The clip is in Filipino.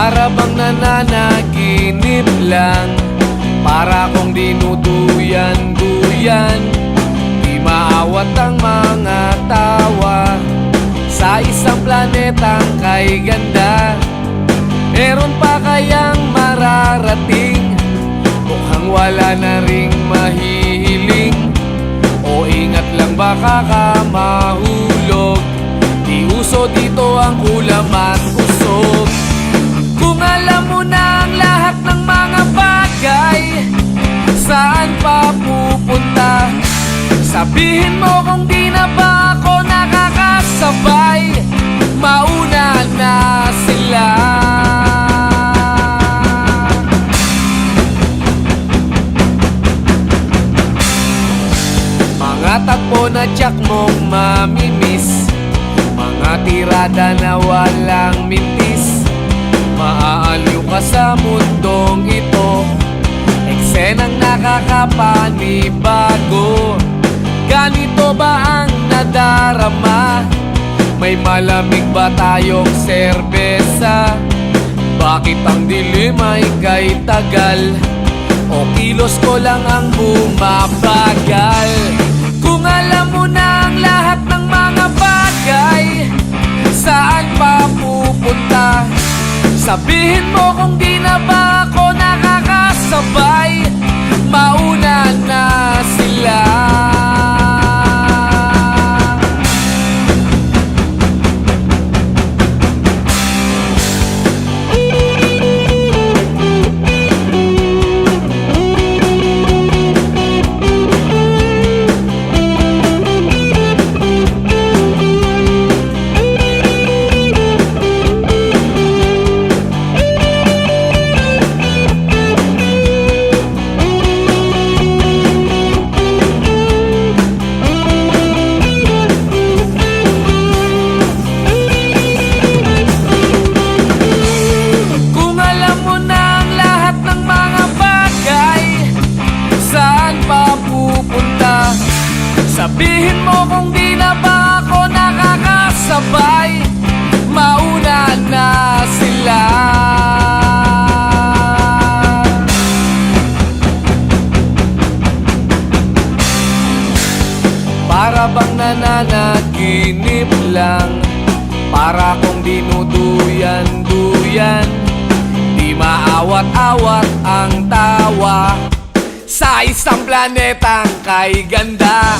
Para bang nananaginip lang, para kong dinuduyan-duyan. Di maawat ang mga tawa sa isang planetang kay ganda. Meron pa kayang mararating? Mukhang wala na ring mahihiling. O ingat lang baka ka mahulog. Di uso dito ang ulam at usog. Kung alam mo na ang lahat ng mga bagay, saan pa pupunta? Sabihin mo kung di na ba ako nakakasabay. Mauna na sila. Mga tagpo na tiyak mong mamimiss, mga tirada na walang mintis. Maaaliw ka sa mundong ito, eksenang nakakapanibago. Ganito ba ang nadarama? May malamig ba tayong serbesa? Bakit ang dilim ay kay tagal? O kilos ko lang ang bumabagal? Kung alam mo na ang lahat ng mga bagay, saan pa pupunta? Sabihin mo kung di na ba ako nakakasabay. Mauna na sila. Sabihin mo kung di na ba ako nakakasabay. Mauna na sila. Para bang nananaginip lang, para kong dinuduyan-duyan. Di maawat-awat ang tawa sa isang planetang kay ganda.